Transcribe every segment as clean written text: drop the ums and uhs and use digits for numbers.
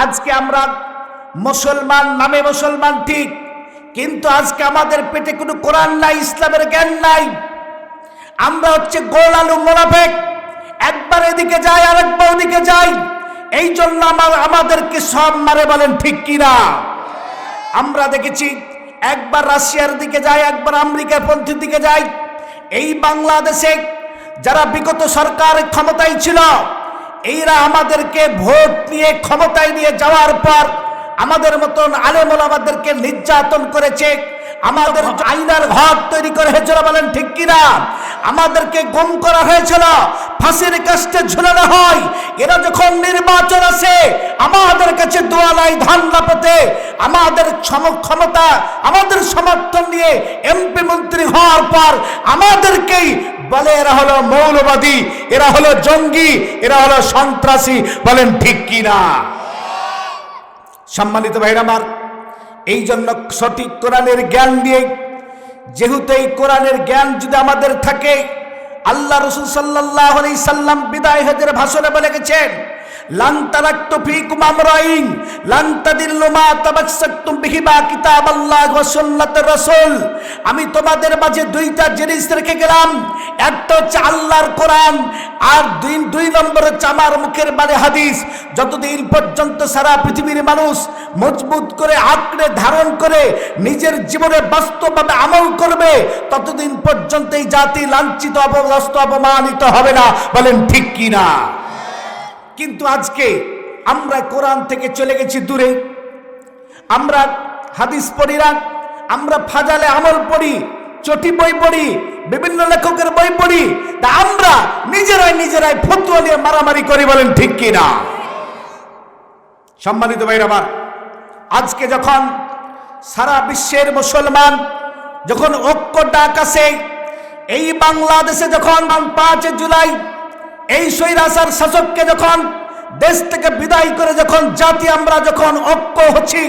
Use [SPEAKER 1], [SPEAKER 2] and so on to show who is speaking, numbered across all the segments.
[SPEAKER 1] আজকে আমরা মুসলমান, নামে মুসলমান ঠিক, কিন্তু আজকে আমাদের পেটে কোনো কোরআন নাই, ইসলামের জ্ঞান নাই। আমরা হচ্ছে গোল আলু মোনাফেক, একবার এদিকে যাই আর একবার ওদিকে যাই। এই জন্য আমাদেরকে সব মারে, বলেন ঠিক কিনা? আমরা দেখেছি একবার রাশিয়ার দিকে যাই, একবার আমেরিকার পন্থীর দিকে যাই। এই বাংলাদেশে যারা বিগত সরকার ক্ষমতায় ছিল, এইরা আমাদেরকে ভোট নিয়ে ক্ষমতায় নিয়ে যাওয়ার পর আমাদের মতন আলেম ওলামাদেরকে নির্যাতন করেছে, আমাদের আইনার ঘর তৈরি করে হয়েছিল, বলেন ঠিক কিনা? আমাদেরকে গুম করা হয়েছিল, ফাঁসির কাস্টে ঝুলানো হয়। এরা যখন নির্বাচন আসে আমাদের কাছে দোয়ালাই ধান লাপতে, আমাদের ক্ষমতা, আমাদের সমর্থন নিয়ে এমপি মন্ত্রী হওয়ার পর আমাদেরকেই বলে এরা হলো মৌলবাদী, এরা হলো জঙ্গি, এরা হলো সন্ত্রাসী, বলেন ঠিক কিনা? সম্মানিত ভাইরা আমার, এই জন্য সঠিক কোরআনের জ্ঞান দিয়ে, যেহেতু এই কোরআনের জ্ঞান যদি আমাদের থাকে, আল্লাহ রাসূল সাল্লাল্লাহু আলাইহি সাল্লাম বিদায় হজের ভাষণে বলে গেছেন, লান তারাকতু ফীকুম আমরাইন লান তাদিল্লু মা তামাসসাকতুম বিহিমা কিতাবাল্লাহ ওয়া সুন্নাতুর রাসূল। আমি তোমাদের মাঝে দুইটা জিনিস রেখে গেলাম, একটা হচ্ছে আল্লাহর কোরআন, আর দুই নম্বর হচ্ছে আমার মুখের বাণী হাদিস। যতদিন পর্যন্ত সারা পৃথিবীর মানুষ মজবুত করে আঁকড়ে ধারণ করে নিজের জীবনে বাস্তবভাবে আমল করবে, ততদিন পর্যন্ত এই জাতি লাঞ্ছিত, অপদস্থ, অপমানিত হবে না, বলেন ঠিক কিনা? কিন্তু আজকে আমরা কোরআন থেকে চলে গেছি দূরে। আমরা হাদিস পড়ি না, আমরা ফাজালে আমল পড়ি, চটি বই পড়ি, বিভিন্ন লেখকের বই পড়ি, তা আমরা নিজেরাই ফতোয়া নিয়ে মারামারি করি, বলেন ঠিক কিনা? সম্মানিত ভাইরা আমার, আজকে যখন সারা বিশ্বের মুসলমান যখন ঐক্য ডাক আসে, এই বাংলাদেশে যখন 5 জুলাই এই স্বৈরাচার শাসককে যখন দেশ থেকে বিদায় করে যখন জাতি আমরা যখন ঐক্য হচ্ছি,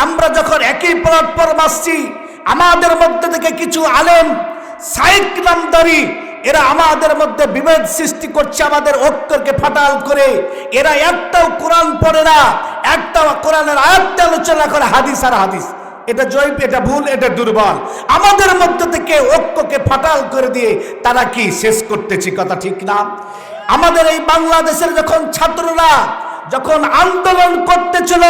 [SPEAKER 1] আমরা যখন একই প্ল্যাটফর্ম আসছি, আমাদের মধ্যে থেকে কিছু আলেম শাইখ নামদারি এরা আমাদের মধ্যে বিভেদ সৃষ্টি করছে, আমাদের ঐক্যকে ফাটাল করে। এরা একটাও কোরআন পড়ে না, একটাও কোরআনের আয়াত আলোচনা করে, হাদিস আর হাদিস, এটা জয়ীব, এটা ভুল, এটা দুর্বল। আমাদের মধ্য থেকে ঐক্যকে ফাটাল করে দিয়ে তারা কি শেষ করতেছি, কথা ঠিক না? আমাদের এই বাংলাদেশের যখন ছাত্ররা যখন আন্দোলন করতেছিল,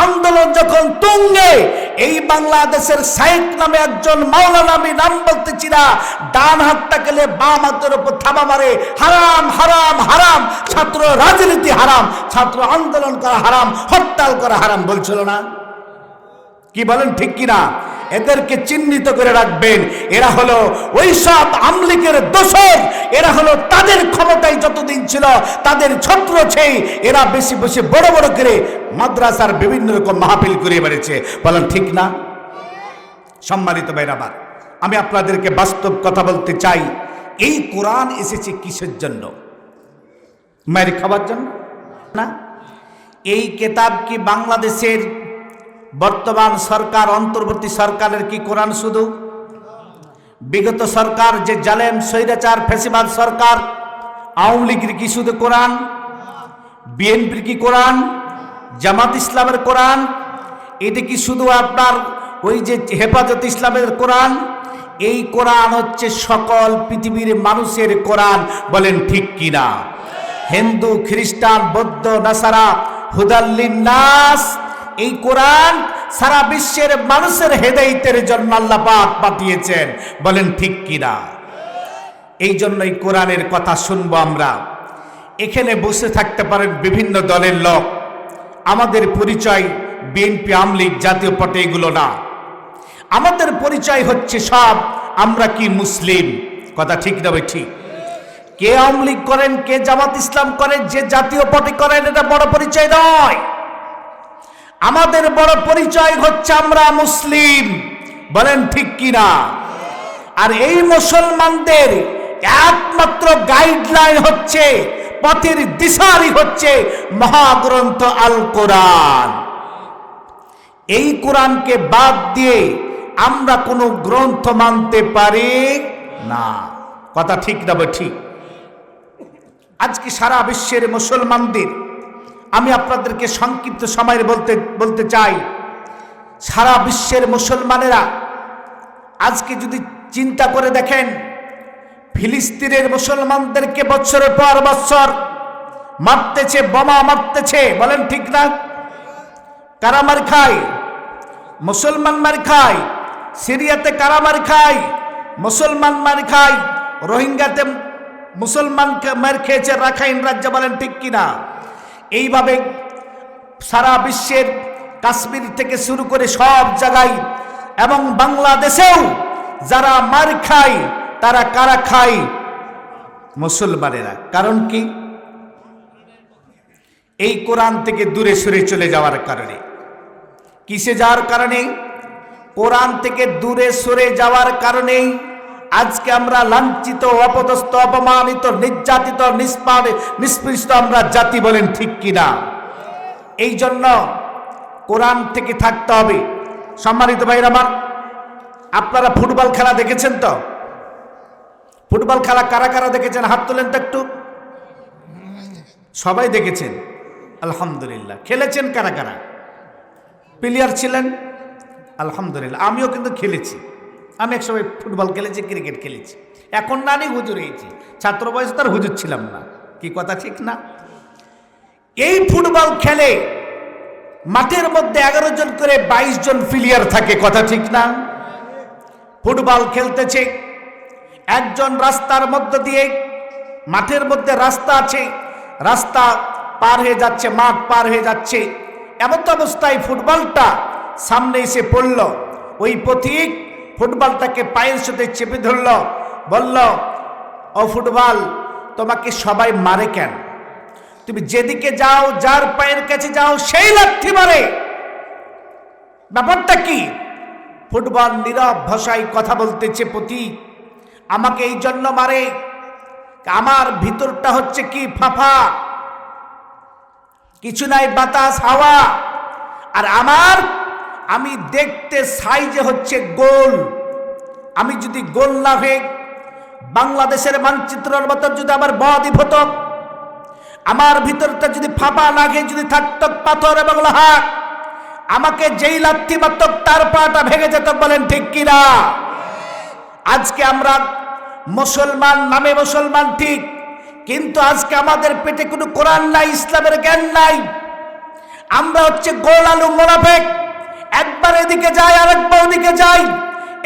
[SPEAKER 1] আন্দোলন যখন তুঙ্গে, এই বাংলাদেশের শাইখ নামে একজন মাওলানা, আমি নাম বলতেছি না, ডান হাতটা গেলে বাম হাতের উপর থাবা মারে, হারাম হারাম হারাম, ছাত্র রাজনীতি হারাম, ছাত্র আন্দোলন করা হারাম, হরতাল করা হারাম বলছিল না? কি বলেন ঠিক কিনা? এদেরকে চিহ্নিত করে রাখবেন, এরা হলো ওই সব আমলিকের দোসর, এরা হলো তাদের ক্ষমতায় যতদিন ছিল তাদের ছত্র ছেই, এরা বেশি বেশি বড় বড় করে মাদ্রাসার বিভিন্ন রকম মাহফিল করে বেড়েছে, বলেন ঠিক না? সম্মানিত ভাইরা আমার, আমি আপনাদেরকে বাস্তব কথা বলতে চাই, এই কোরআন এসেছে কিসের জন্য? মায়ের খাবার জন্য না। এই কিতাব কি বাংলাদেশের বর্তমান সরকার, অন্তর্বর্তী সরকারের কি কোরআন শুধু? বিগত সরকার যে জালেম স্বৈরাচার ফ্যাসিবাদ সরকার, আওয়ামী লীগের কি শুধু কোরআন? বিএনপির কি কোরআন? জামাত ইসলামের কোরআন? এটা কি শুধু আপনার ওই যে হেফাজত ইসলামের কোরআন? এই কোরআন হচ্ছে সকল পৃথিবীর মানুষের কোরআন, বলেন ঠিক কিনা? হিন্দু, খ্রিস্টান, বৌদ্ধ, নাসারা, হুদাল্লিন নাস, এই কোরআন সারা বিশ্বের মানুষের হেদায়েতের জন্য আল্লাহ পাক পাঠিয়েছেন, বলেন ঠিক কিনা? এই জন্য এই কোরআনের কথা শুনবো আমরা। এখানে বসে থাকতে পারেন বিভিন্ন দলের লোক, আমাদের পরিচয় বিএনপি, আওয়ামী লীগ, জাতীয় পার্টি এগুলো না। আমাদের পরিচয় হচ্ছে সব আমরা কি মুসলিম, কথা ঠিক না? ঠিক। কে আওয়ামী লীগ করেন, কে জামাত ইসলাম করেন, যে জাতীয় পার্টি করেন, এটা বড় পরিচয় নয়। আমাদের বড় পরিচয় হচ্ছে আমরা মুসলিম, বলেন ঠিক কিনা? আর এই মুসলমানদের একমাত্র গাইডলাইন হচ্ছে, পথের দিশারি হচ্ছে মহাগ্রন্থ আল কোরআন। এই কোরআনকে বাদ দিয়ে আমরা কোনো গ্রন্থ মানতে পারি না, কথা ঠিক না? ঠিক। আজকে সারা বিশ্বের মুসলমানদের আমি আপনাদেরকে সংক্ষিপ্ত সময়ে বলতে চাই, সারা বিশ্বের মুসলমানেরা আজকে যদি চিন্তা করে দেখেন, ফিলিস্তিনের মুসলমানদেরকে বছরের পর বছর মারতেছে, বোমা মারতেছে, বলেন ঠিক না? কারা মার খায়? মুসলমান মার খায়। সিরিয়াতে কারা মার খায়? মুসলমান মার খায়। রোহিঙ্গাতে মুসলমান মার খেয়েছে রাখাইন রাজ্যে, বলেন ঠিক কিনা? এইভাবে সারা বিশ্বের কাশ্মীর থেকে শুরু করে সব জায়গায় এবং বাংলাদেশেও যারা মার খায় তারা কারা খায়? মুসলমানেরা। কারণ কি? এই কোরআন থেকে দূরে সরে চলে যাওয়ার কারণে। কিসে যাওয়ার কারণে? কোরআন থেকে দূরে সরে যাওয়ার কারণেই আজকে আমরা লাঞ্ছিত, অপদস্থ, অপমানিত, নির্যাতিত, নিষ্পৃষ্ট আমরা জাতি, বলেন ঠিক কিনা? এই জন্য কোরআন থেকে থাকতে হবে। সম্মানিত ভাইরা আমার, আপনারা ফুটবল খেলা দেখেছেন তো? ফুটবল খেলা কারা কারা দেখেছেন? হাত তোলেন তো একটু। সবাই দেখেছেন, আলহামদুলিল্লাহ। খেলেছেন কারা কারা? প্লেয়ার ছিলেন? আলহামদুলিল্লাহ। আমিও কিন্তু খেলেছি। আমি একসময় ফুটবল খেলেছি, ক্রিকেট খেলেছি। এখন না আমি হুজুর হয়েছি, ছাত্র বয়সে তার হুজুর ছিলাম না। কি কথা ঠিক না? এই ফুটবল খেলে মাঠের মধ্যে 11 জন করে 22 জন প্লেয়ার থাকে, কথা ঠিক না? ফুটবল খেলতেছে, একজন রাস্তার মধ্য দিয়ে, মাঠের মধ্যে রাস্তা আছে, রাস্তা পার হয়ে যাচ্ছে, মাঠ পার হয়ে যাচ্ছে। এমন অবস্থায় ফুটবলটা সামনে এসে পড়ল। ওই পথিক ফুটবলটাকে পায়ের সাথে চেপে ধরল, বলল, ও ফুটবল, তোমাকে সবাই মারে কেন? তুমি যেদিকে যাও, যার পায়ের কাছে যাও, সেই লাথি মারে। ব্যাপারটা কি? ফুটবল নীরব ভাষায় কথা বলতেছে, পথিক আমাকে এই জন্য মারে, আমার ভিতরটা হচ্ছে কি ফাফা, কিছু নাই, বাতাস, হাওয়া। আর আমি দেখতে সাইজে হচ্ছে গোল। আমি যদি গোল না হয়ে বাংলাদেশের মানচিত্রের মতো যদি আমার বদ্বীপ হতো, আমার ভিতরটা যদি ফাঁপা না খেয়ে যদি থাকত পাথর এবং লোহা, আমাকে যেই লাথি মারত তার পাটা ভেঙে যেত, বলেন ঠিক কিনা? আজকে আমরা মুসলমান, নামে মুসলমান ঠিক, কিন্তু আজকে আমাদের পেটে কোনো কোরআন নাই, ইসলামের জ্ঞান নাই। আমরা হচ্ছে গোল আলু মোনাফেক, একবার এদিকে যাই আর একবার ওদিকে যাই।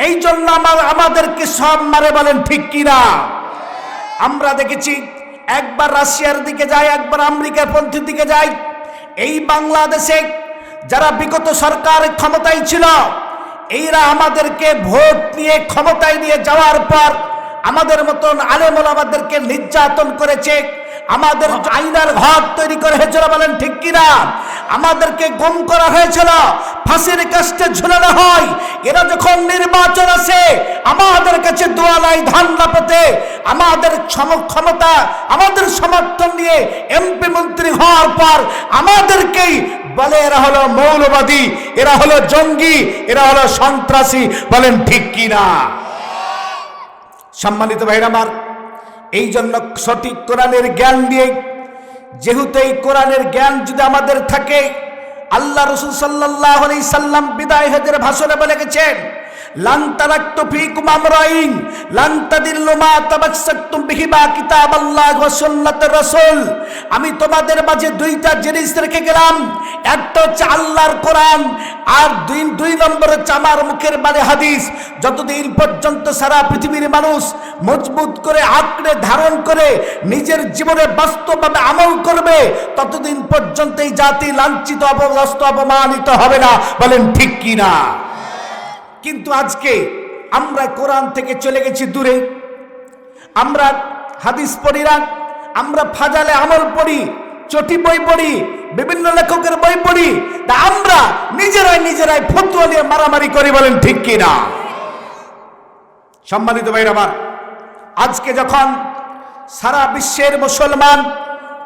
[SPEAKER 1] এই জন্য আমাদেরকে সব মারে, বলেন ঠিক কিনা? আমরা দেখেছি একবার রাশিয়ার দিকে যাই, একবার আমেরিকার পন্থীর দিকে যাই। এই বাংলাদেশে যারা বিগত সরকার ক্ষমতায় ছিল, এইরা আমাদেরকে ভোট নিয়ে ক্ষমতায় নিয়ে যাওয়ার পর আমাদের মতন আলেম ওলামাদেরকে নির্যাতন করেছে, আমাদের আইনার ঘর তৈরি করা হয়েছিল, বলেন ঠিক কিনা? আমাদেরকে গুম করা হয়েছিল, ফাঁসির কাস্টে ঝুলানো হয়। এরা যখন নির্বাচন আসে, আমাদের কাছে দোয়ালাই ধান না পেতে আমাদের ক্ষমতা, আমাদের সমর্থন নিয়ে এমপি মন্ত্রী হওয়ার পর আমাদেরকেই বলে এরা হলো মৌলবাদী, এরা হলো জঙ্গি, এরা হলো সন্ত্রাসী, বলেন ঠিক কিনা? সম্মানিত ভাইরা আমার, এই জন্য সঠিক কোরআনের জ্ঞান দিয়ে, যেহেতু এই কোরআনের জ্ঞান যদি আমাদের থাকে, আল্লাহ রাসূল সাল্লাল্লাহু আলাইহি সাল্লাম বিদায় হজের ভাষণে বলে গেছেন, লান তারাকতু ফীকুম আমরাইন লান তাদিল্লু মা তামাসসাকতুম বিহিমা কিতাবাল্লাহি ওয়া সুন্নাতুর রাসূল। আমি তোমাদের মাঝে দুইটা জিনিস রেখে গেলাম, একটা হচ্ছে আল্লাহর কোরআন, আর দুই নম্বর হচ্ছে আমার মুখের বাণী হাদিস। যতদিন পর্যন্ত সারা পৃথিবীর মানুষ মজবুত করে আঁকড়ে ধারণ করে নিজের জীবনে বাস্তবভাবে আমল করবে, ততদিন পর্যন্ত এই জাতি লাঞ্ছিত, অপদস্থ, অপমানিত হবে না, বলেন ঠিক কিনা? কিন্তু আজকে আমরা কোরআন থেকে চলে গেছি দূরে। আমরা হাদিস পড়ি না, আমরা ফাজালে আমল পড়ি, চটি বই পড়ি, বিভিন্ন লেখকের বই পড়ি, তা আমরা নিজেরাই ফতোয়া নিয়ে মারামারি করি, বলেন ঠিক কিনা? সম্মানিত ভাইরা আমার, আজকে যখন সারা বিশ্বের মুসলমান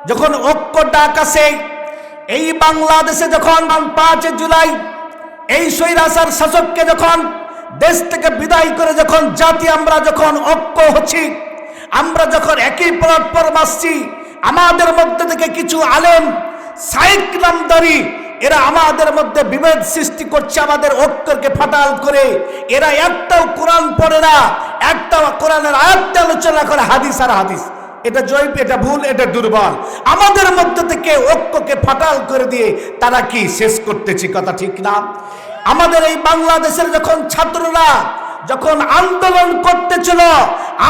[SPEAKER 1] যখন ঐক্য ডাক আসে, এই বাংলাদেশে যখন 5 জুলাই এই স্বৈরাচার শাসককে যখন দেশ থেকে বিদায় করে যখন জাতি আমরা যখন ঐক্য হচ্ছি, আমরা যখন একই প্ল্যাটফর্ম আসছি, আমাদের মধ্যে থেকে কিছু আলেম সাইক নামদারি, এরা আমাদের মধ্যে বিভেদ সৃষ্টি করছে, আমাদের ঐক্যকে ফাটাল করে। এরা একটাও কোরআন পড়ে না, একটাও কোরআনের আয়াত আলোচনা করে, হাদিস আর হাদিস, এটা জৈব, এটা ভুল, এটা দুর্বল। আমাদের মধ্য থেকে ঐক্যকে ফাটাল করে দিয়ে তারা কি শেষ করতেছে, কথা ঠিক না? আমাদের এই বাংলাদেশের যখন ছাত্ররা যখন আন্দোলন করতেছিল,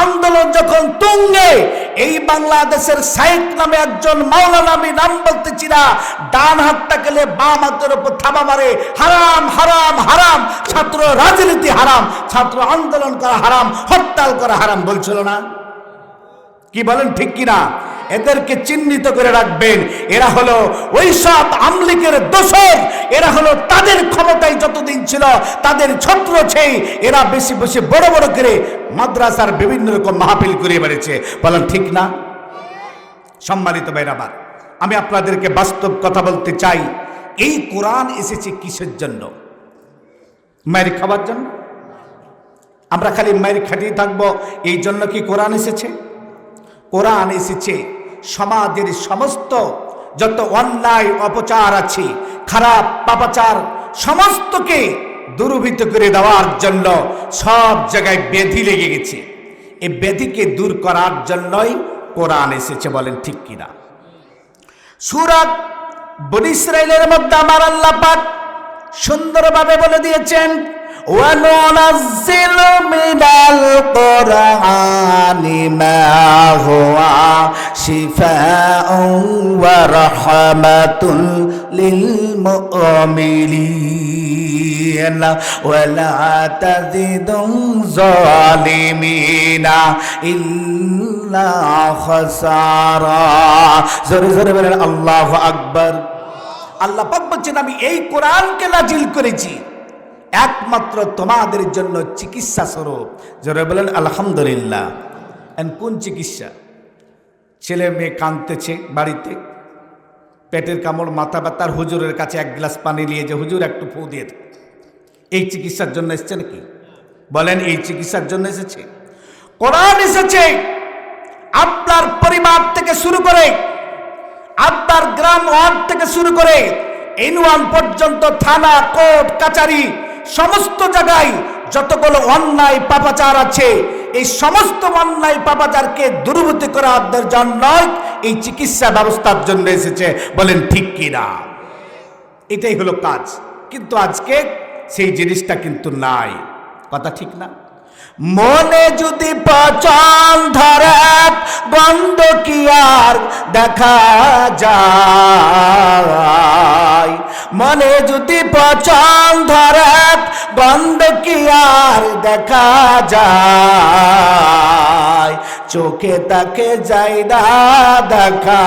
[SPEAKER 1] আন্দোলন যখন তুঙ্গে, এই বাংলাদেশের সাইক নামে একজন মাওলানা, আমি নাম বলতেছি না, ডান হাতটা গেলে বাম হাতের উপর থাবা মারে, হারাম হারাম হারাম, ছাত্র রাজনীতি হারাম, ছাত্র আন্দোলন করা হারাম, হরতাল করা হারাম বলছিল না? কি বলেন, ঠিক কিনা? এদেরকে চিহ্নিত করে রাখবেন। এরা হলো ওই সব আমলিকের দোসর, এরা হলো তাদের ক্ষমতায় যতদিন ছিল তাদের ছত্র ছেই, এরা বেশি বেশি বড় বড় করে মাদ্রাসার বিভিন্ন রকম মাহফিল করে বেড়েছে। বলেন ঠিক না? সম্মানিত ভাইরা, আমি আপনাদেরকে বাস্তব কথা বলতে চাই। এই কোরআন এসেছে কিসের জন্য? মায়ের খাবার জন্য? আমরা খালি মায়ের খাটিয়ে থাকবো এই জন্য কি কোরআন এসেছে? কোরআন এসেছে সমাজের সমস্ত যত অন্যায় অপচার আছে, খারাপ পাপাচার, সমস্তকে দূরীভূত করে দেওয়ার জন্য। সব জায়গায় ব্যাধি লেগে গেছে, এই ব্যাধিকে দূর করার জন্যই কোরআন এসেছে। বলেন ঠিক কিনা? সূরা বনী ইসরাঈলের মধ্যে আমার আল্লাহ পাক সুন্দরভাবে বলে দিয়েছেন, وَنُنَزِّلُ مِنَ الْقُرْآنِ مَا هُوَ شِفَاءٌ وَرَحْمَةٌ لِلْمُؤْمِنِينَ وَلَا تَزِدُ الظَّالِمِينَ إِلَّا خَسَارًا। জোরে জোরে বলেন আল্লাহু আকবার। আল্লাহ পাক বলছেন, আমি এই কোরআনকে নাজিল করেছি একমাত্র তোমাদের জন্য চিকিৎসা স্বরূপ। জোরে বলেন আলহামদুলিল্লাহ। কোন চিকিৎসা? ছেলে মেয়ে কাঁদতেছে বাড়িতে, পেটের কামড়, মাথা ব্যথার, হুজুরের কাছে এক গ্লাস পানি নিয়ে যে হুজুর একটু ফু দিয়ে দেন, এই চিকিৎসার জন্য এসেছে নাকি? বলেন এই চিকিৎসার জন্য এসেছে? কোরআন এসেছে আপনার পরিবার থেকে শুরু করে, আপনার গ্রাম ওয়ার্ড থেকে শুরু করে ইউনিয়ন পর্যন্ত, থানা, কোর্ট, কাচারি, সমস্ত জায়গায় যতগুলো অন্যায় পাপাচার আছে, এই সমস্ত অন্যায় পাপাচারকে দূরীভূত করার জন্য এই চিকিৎসা ব্যবস্থার জন্য এসেছে। বলেন ঠিক কিনা? এটাই হলো কাজ। কিন্তু আজকে সেই জিনিসটা কিন্তু নাই, কথা ঠিক না? মনে যদি পচন ধরে গন্ধ কি আর দেখা যায়, মনে যদি পচন ধরে গন্ধ কি আর দেখা যায়, চোখে তাকে যাই না দেখা,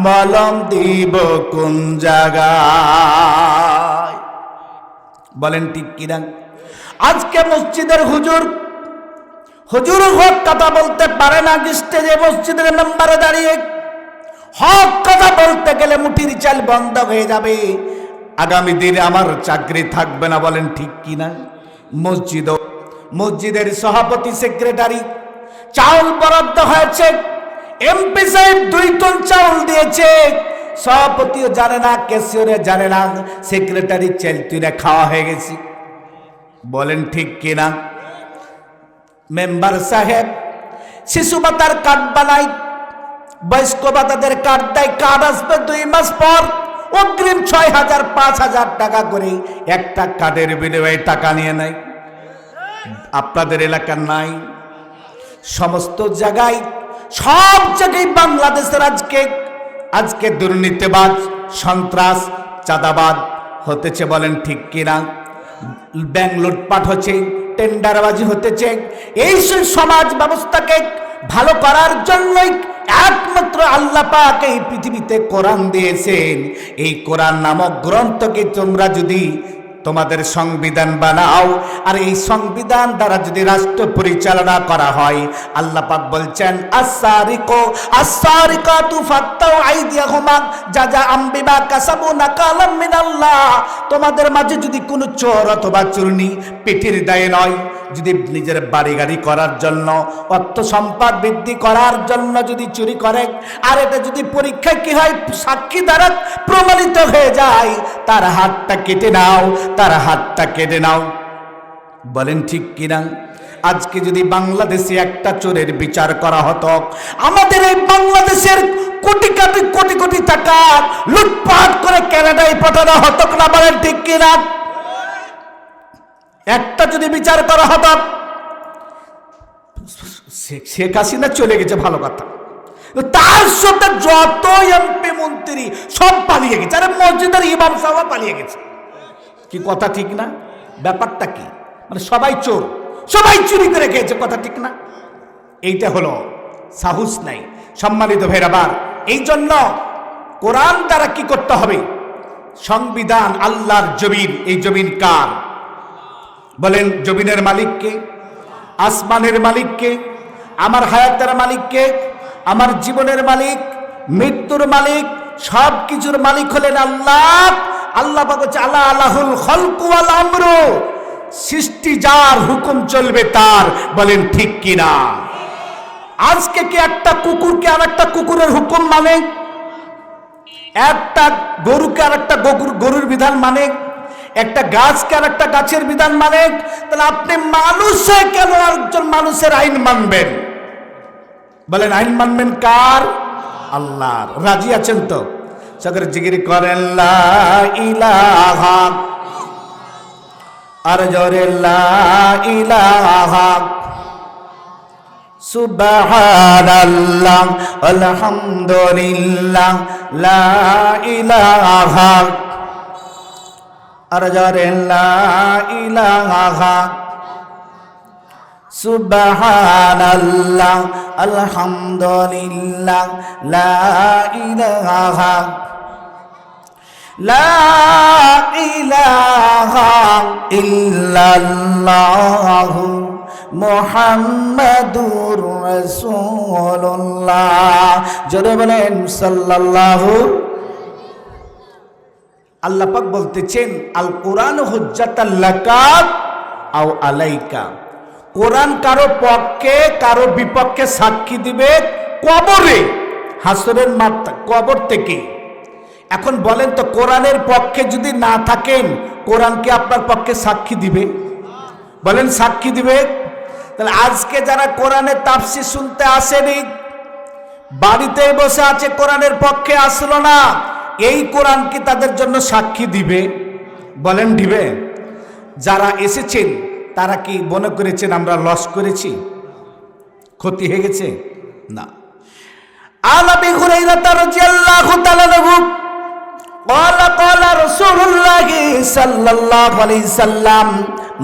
[SPEAKER 1] মলম দিব কোন জায়গায়? বলেন ঠিক কিনা? আজকে মসজিদের হুজুর হক কথা বলতে পারে না, স্টেজে মসজিদের মেম্বারে দাঁড়িয়ে হক কথা বলতে গেলে মুঠির চাল বন্ধ হয়ে যাবে, আগামী দিনে আমার চাকরি থাকবে না। বলেন ঠিক কিনা? মসজিদের সভাপতি, সেক্রেটারি, চাউল বরাদ্দ হয়েছে, এমপি সাহেব 2 টন চাউল দিয়েছে, সভাপতিও জানে না, ক্যাশিয়ারে জানে না, সেক্রেটারি চেলতুরে খাওয়া হয়ে গেছে। বলেন ঠিক কিনা? মেম্বার সাহেব শিশু ভাতার কার্ড বানায়, বয়স্ক ভাতাদের কার্ড দেয়, কার্ড আসবে 2 মাস পর, অগ্রিম 6,000 5,000 টাকা করে একটা কার্ডের বিনিময়ে টাকা নিয়ে নেয়। আপনাদের এলাকার নাই? সমস্ত জায়গায়, সব জায়গায় বাংলাদেশের আজকে দুর্নীতিবাজ, সন্ত্রাস, চাঁদাবাদ হতেছে। বলেন ঠিক কিনা? ব্যাংক লুটপাট হচ্ছে, টেন্ডারবাজি হতেছে। এই সমাজ ব্যবস্থাকে ভালো করার জন্যই একমাত্র আল্লাহ পাক এই পৃথিবীতে কোরআন দিয়েছেন। এই কোরআন নামক গ্রন্থকে তোমরা যদি তোমাদের সংবিধান বানাও, আর এই সংবিধান দ্বারা যদি রাষ্ট্র পরিচালনা করা হয়, আল্লাহ পাক বলছেন, আস-সারিকাতু ফাক্তাউ আইদিয়াহুমা জাযাআম বিমা কাসাবু নাকালাম মিনাল্লাহ। তোমাদের মাঝে যদি কোনো চোর অথবা চুরনি পেটের দায়ে নয়, যদি নিজের বাড়ি গাড়ি করার জন্য, অর্থ সম্পদ বৃদ্ধি করার জন্য যদি চুরি করে, আর এটা যদি পরীক্ষায় কি হয় সাক্ষী দ্বারা প্রমাণিত হয়ে যায়, তার হাতটা কেটে নাও, তার হাতটা কেটে নাও। বলেন ঠিক কিনা? আজকে যদি বাংলাদেশে একটা চোরের বিচার করা হতো, আমাদের এই বাংলাদেশের কোটি কোটি কোটি কোটি টাকা লুটপাট করে কানাডায় পাঠানো হতো না? বলেন ঠিক কিনা? একটা যদি বিচার করা হতো, শেখ হাসিনা চলে গেছে ভালো কথা, তার সাথে যত এমপি মন্ত্রী সব পালিয়ে গেছে, আরে মসজিদের ইমাম সাহেব পালিয়ে গেছে। কি কথা ঠিক না? ব্যাপারটা কি? মানে সবাই চোর, সবাই চুরি করে খেয়েছে, কথা ঠিক না? এইটা হলো সাহস নাই। সম্মানিত ভাইরাবার, এই জন্য কোরআন দ্বারা কি করতে হবে? সংবিধান, আল্লাহর জমিন, এই জমিন কার? বলেন, জমিনের মালিককে? আসমানের মালিককে? আমার হায়াতের মালিককে? আমার জীবনের মালিক, মৃত্যুর মালিক, সব কিছুর মালিক হলেন আল্লাহ। আল্লাহ পাক বলছে আলা আলাহুল খালকু ওয়াল আমরু, সৃষ্টি যার, হুকুম চলবে তার। বলেন ঠিক কিনা? আজকে কি একটা কুকুরকে আর একটা কুকুরের হুকুম মানে? একটা গরুকে আর একটা গরুর বিধান মানে? একটা গাছকে আর একটা গাছের বিধান মানে? তাহলে আপনি মানুষে কেন একজন মানুষের আইন মানবেন? বলেন, আইন মানবেন কার? আল্লাহর। রাজি আছেন তো? সকলে জিকির করেন লা ইলাহা, আর জোরে লা ইলাহা, সুবহানাল্লাহ, আলহামদুলিল্লাহ, লা ইলাহা, আর জোরে লা ইলাহা, সুবহানাল্লাহ, আলহামদুলিল্লাহ, লা ইলাহা, লা ইলাহা ইল্লাল্লাহ মুহাম্মাদুর রাসূলুল্লাহ। জোরে বলেন সাল্লাল্লাহু। আল্লাহ পাক বলতেছেন আল কোরআন হুজ্জাতাল লাকা আও আলাইকা। কোরআন কারো পক্ষে কারো বিপক্ষে সাক্ষী দিবে কবরে, হাসরের মাঠ, কবর থেকে। এখন বলেন তো, কোরআনের পক্ষে যদি না থাকেন, কোরআন কি আপনার পক্ষে সাক্ষী দিবে? বলেন, সাক্ষী দিবে? তাহলে আজকে যারা কোরআনের তাফসীর শুনতে আসেনি, বাড়িতেই বসে আছে, কোরআনের পক্ষে আসলো না, এই কোরআন কি তাদের জন্য সাক্ষী দিবে? বলেন, দিবে? যারা এসেছেন তারা কি মনে করেছেন আমরা লস করেছি, ক্ষতি হয়ে গেছে? না। আবু হুরায়রা রাদিয়াল্লাহু তাআলা আনহু ক্বালা ক্বালা রাসূলুল্লাহ সাল্লাল্লাহু আলাইহি সাল্লাম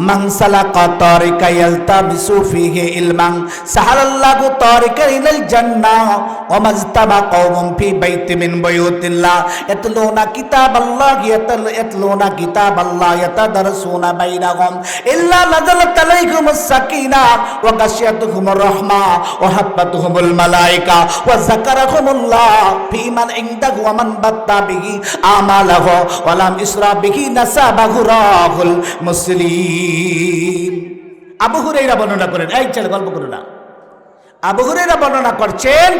[SPEAKER 1] মান সালাকা তারিকা ইয়ালতাবিসু ফিহি ইলমান সাহালাল্লাহু তারিকান ইলাল জান্নাহ ওয়া মাজতাবা কওমুন ফি বাইতিন মিন বুয়ুতিল্লাহ ইয়াতলুনা কিতাবাল্লাহি ইয়াতলুনা কিতাবাল্লাহ ইয়াতাদারসুনা বাইনাহুম ইল্লা নাযালাত আলাইহিমুস সাকিনাহ ওয়া গাশিয়াতুহুমুর রাহমাহ ওয়া হাফাতুহুমুল মালায়েকা ওয়া যাকারাহুমুল্লাহ ফি মান ইনদাহু ওয়া মান বাত্তা বিহি আমালাহু ওয়া লাম ইসরা বিহি নাসাবাহু রাহুল মুসলিম। আবু হুরায়রা বর্ণনা করেন, এই ছেলে গল্প করো না। আবু হুরায়রা বর্ণনা করছেন,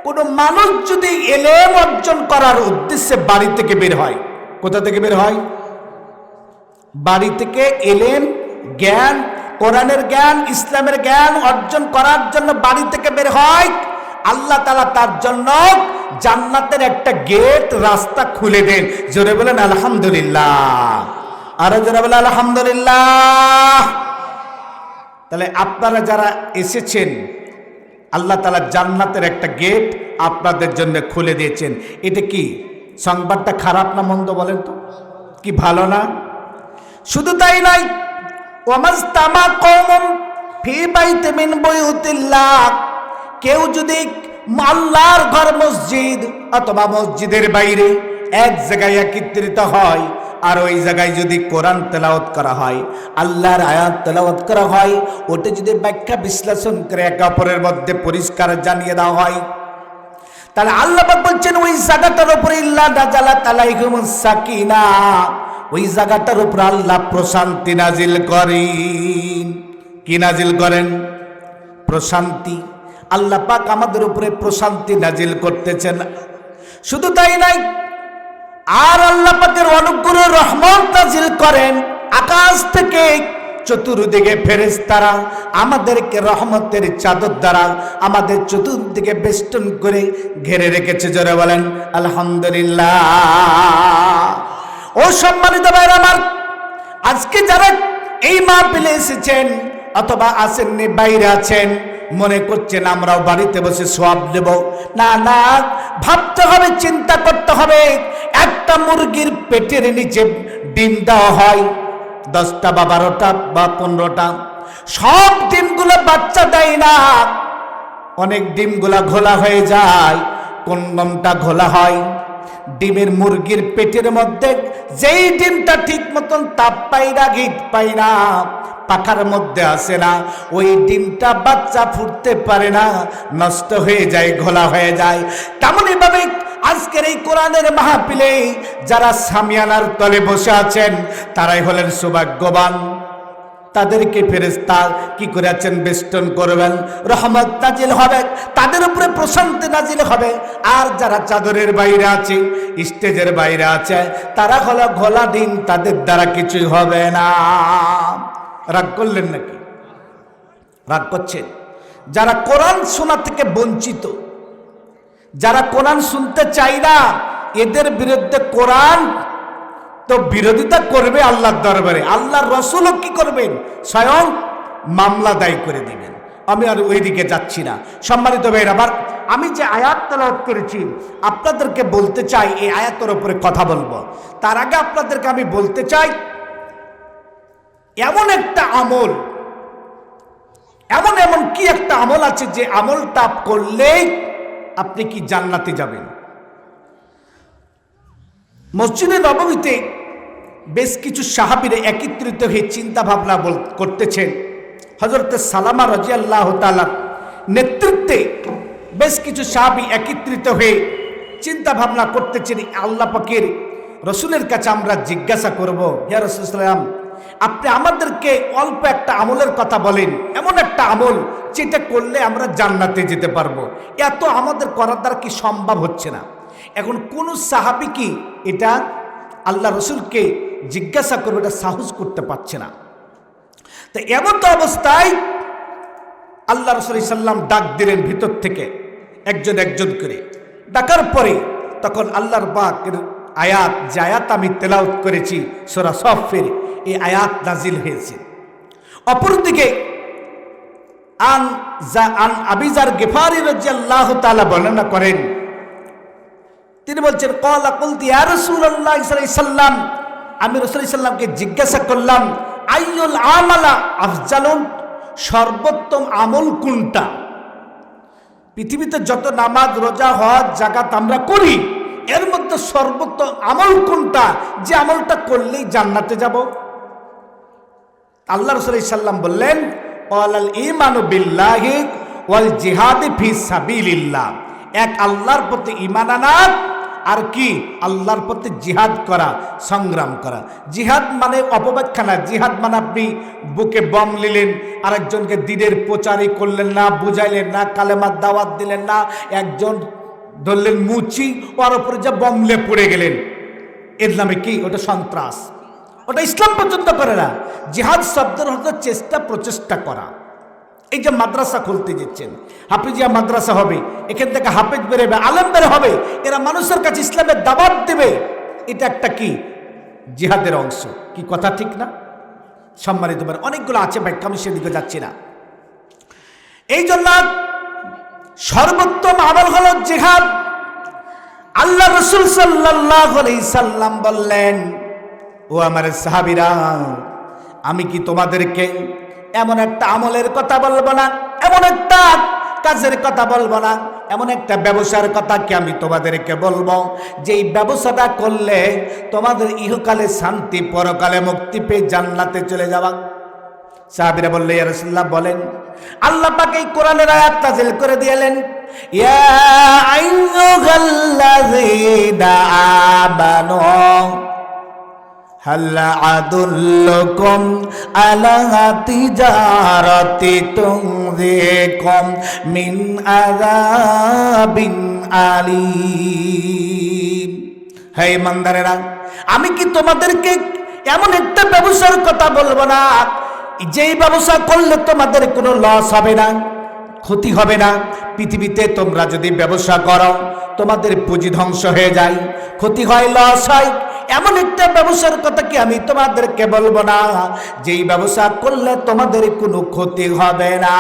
[SPEAKER 1] কোন মানুষ যদি ইলম অর্জন করার উদ্দেশ্যে বাড়ি থেকে বের হয়, কোথা থেকে বের হয়? বাড়ি থেকে ইলম, জ্ঞান, কোরআনের জ্ঞান, ইসলামের জ্ঞান অর্জন করার জন্য বাড়ি থেকে বের হয়, আল্লাহ তাআলা তার জন্য জান্নাতের একটা গেট, রাস্তা খুলে দেন। জোরে বলেন আলহামদুলিল্লাহ। আরে যারা বলে আলহামদুলিল্লাহ। তাহলে আপনারা যারা এসেছেন, আল্লাহ তাআলা জান্নাতের একটা গেট আপনাদের জন্য খুলে দিয়েছেন। এটা কি সংবাদটা খারাপ না মন্দ বলেন তো? কি ভালো না? শুধু তাই নয়, ওয়ামাজতামা কওমুন ফি বাইতিন মিন বুয়ুতিল্লাহ, কেউ যদি আল্লাহর ঘর মসজিদ অথবা মসজিদের বাইরে এক জায়গায় একত্রিত হয়, আর ওই জায়গায় যদি কোরআন তেলাওয়াত করা হয়, আল্লাহর আয়াত তেলাওয়াত করা হয়, ওটা যদি ব্যাখ্যা বিশ্লেষণ করে একে অপরের মধ্যে পরিষ্কার জানিয়ে দেওয়া হয়, তাহলে আল্লাহ পাক বলছেন ওই জায়গাটার উপরে ইল্লা নাযালাত আলাইহিমুস সাকিনাহ, ওই জায়গাটার উপর আল্লাহ প্রশান্তি নাজিল করেন। কি নাজিল করেন? প্রশান্তি। আল্লাহ পাক আমাদের উপরে প্রশান্তি নাজিল করতেছেন। শুধু তাই নাই, আর আল্লাহ পাকের অনুগ্রহ রহমত নাজিল করেন। আকাশ থেকে চতুর্দিকে ফেরেশতারা আমাদেরকে রহমতের চাদর দ্বারা আমাদের চতুর্দিকে বেষ্টন করে ঘিরে রেখেছে। জোরে বলেন আলহামদুলিল্লাহ। ও সম্মানিত ভাইরা আমার, আজকে যারা এই মাহফিলে এসেছেন অথবা আসেননি, বাইরে আছেন, মনে করছেন আমরাও বাড়িতে বসে সওয়াব দেব। না না, ভাবতে হবে, চিন্তা করতে হবে। একটা মুরগির পেটের নিচে ডিম দেওয়া হয় 10টা বা 12টা বা 15টা। সব ডিমগুলো বাচ্চা দেয় না, অনেক ডিমগুলা ঘোলা হয়ে যায়। কোন ডিমটা ঘোলা হয়? ডিমের মুরগির পেটের মধ্যে যেই ডিমটা ঠিক মতন তাপ পাই না, হিট পাই না, পাখার মধ্যে আসে না, ওই ডিমটা বাচ্চা ফুটতে পারে না, নষ্ট হয়ে যায়, ঘোলা হয়ে যায়। তেমনই ভাবে আজকের এই কোরআনের মাহফিলে যারা সামিয়ানার তলে বসে আছেন তারাই হলেন সৌভাগ্যবান। তাদেরকে ফেরেশতা কি করে আছেন? বেষ্টন করবেন, রহমত নাজিল হবে, তাদের উপরে প্রশান্তি নাজিল হবে। আর যারা চাদরের বাইরে আছে, স্টেজের বাইরে আছে, তারা হলো ঘোলা ডিম, তাদের দ্বারা কিছুই হবে না। রাগ করলেন নাকি? রাগ করছেন? যারা কোরআন শোনা থেকে বঞ্চিত, যারা কোরআন শুনতে চায় না, এদের বিরুদ্ধে কোরআন তো বিরোধিতা করবে আল্লাহর দরবারে। আল্লাহর রাসূলও কি করবেন? স্বয়ং মামলা দায়ী করে দিবেন। আমি আর ওইদিকে যাচ্ছি না। সম্মানিত ভাইরা আমার, আমি যে আয়াত তেলাওয়াত করেছি আপনাদেরকে বলতে চাই, এই আয়াতের উপরে কথা বলবো। তার আগে আপনাদেরকে আমি বলতে চাই, এমন একটা আমল, এমন কি একটা আমল আছে যে আমলটা করলেই আপনি কি জান্নাতে যাবেন। মসজিদে নববীতে বেশ কিছু সাহাবীরা একত্রিত হয়ে চিন্তা ভাবনা করতেছেন। হযরত সালামা রাদিয়াল্লাহু তাআলা নেতৃত্বে বেশ কিছু সাহাবী একত্রিত হয়ে চিন্তা ভাবনা করতেছেন, আল্লাহ পাকের রসুলের কাছে আমরা জিজ্ঞাসা করব, ইয়া রাসূলুল্লাহ, আপনি আমাদেরকে অল্প একটা আমলের কথা বলেন, এমন একটা আমল যেটা করলে আমরা জান্নাতে যেতে পারবো। এত আমাদের করার দ্বারা কি সম্ভব হচ্ছে না। এখন কোন সাহাবী কি এটা আল্লাহ রসুলকে জিজ্ঞাসা করবে, এটা সাহস করতে পারছে না। তো এমন তো অবস্থায় আল্লাহ রাসূল সাল্লাম ডাক দিলেন ভিতর থেকে, একজন একজন করে ডাকার পরে তখন আল্লাহর পাকের আয়াত, যে আয়াত আমি তেলাওয়াত করেছি সূরা সফের, এই আয়াত নাজিল হয়েছে। অপরদিকে আন আবি যার গিফারি রাদিয়াল্লাহু তাআলা বর্ণনা করেন, তিনি বলছেন, ক্বালা কুলতু ইয়া রাসূলুল্লাহ সাল্লাল্লাহু আলাইহি সাল্লাম, আমি রাসূল সাল্লামকে জিজ্ঞাসা করলাম, আইয়ুল আমালা আফজালুন, সর্বোত্তম আমল কোনটা? পৃথিবীতে যত নামাজ, রোজা, হজ, যাকাত আমরা করি, এর মধ্যে সর্বোত্তম আমল কোনটা যে আমলটা করলেই জান্নাতে যাব? আল্লাহ রাসূল সাল্লাম বললেন, ক্বালাল ঈমানু বিল্লাহি ওয়াল জিহাদি ফি সাবিলিল্লাহ, এক আল্লাহর প্রতি ঈমান আনা, আর কি? আল্লাহর পথে জিহাদ করা, সংগ্রাম করা। জিহাদ মানে অপব্যাখ্যা না। জিহাদ মানে আপনি বুকে বম নিলেন, আরেকজনকে দ্বীনের প্রচারই করলেন না, বুঝাইলেন না, কালেমার দাওয়াত দিলেন না, একজন ধরলেন মুচি, ওর উপরে যে বমলে পড়ে গেলেন, এর নামে কি? ওটা সন্ত্রাস। ওটা ইসলাম পর্যন্ত করে না। জিহাদ শব্দের অর্থ চেষ্টা, প্রচেষ্টা করা। এই যে মাদ্রাসা খুলতে যাচ্ছেন, হাফিজিয়া মাদ্রাসা হবে, এখান থেকে হাফেজ বেরোবে, আলেম বের হবে, এরা মানুষের কাছে ইসলামের দাওয়াত দেবে, এটা একটা কি? জিহাদের অংশ। কি কথা ঠিক না? সম্মানিত ভাই, অনেকগুলো আছে ব্যাখ্যা, আমি সেদিকে যাচ্ছি না। এই জন্য সর্বোত্তম আমল হলো জিহাদ। আল্লাহ রাসূল সাল্লাল্লাহু আলাইহি সাল্লাম বললেন, ও আমার সাহাবীরা, আমি কি তোমাদেরকে এমন একটা আমলের কথা বলবো না, এমন একটা কাজের কথা বলবো না, এমন একটা ব্যবসার কথা কি আমি তোমাদেরকে বলবো, যে এই ব্যবসাটা করলে তোমাদের ইহকালে শান্তি, পরকালে মুক্তি পেয়ে জান্নাতে চলে যাওয়া। সাহাবীরা বললে, ইয়া রাসূলুল্লাহ বলেন। আল্লাহ পাক এই কোরআনের আয়াত নাযিল করে দিলেন, ইয়া আইয়ুহাল্লাযীনা আমানু হাল আদুল্লুকুম আলা তিজারাতি তুনজিকুম মিন আযাবিন আলীম। হে ইমানদারেরা, আমি কি তোমাদেরকে এমন একটা ব্যবসার কথা বলবো না যেই ব্যবসা করলে তোমাদের কোনো লস হবে না, ক্ষতি হবে না? পৃথিবীতে তোমরা যদি ব্যবসা করো, তোমাদের পুঁজি ধ্বংস হয়ে যায়, ক্ষতি হয়, লস হয়, এমন একটা ব্যবসার কথা কি আমি তোমাদেরকে বলবো না যেই ব্যবসা করলে তোমাদের কোনো ক্ষতি হবে না?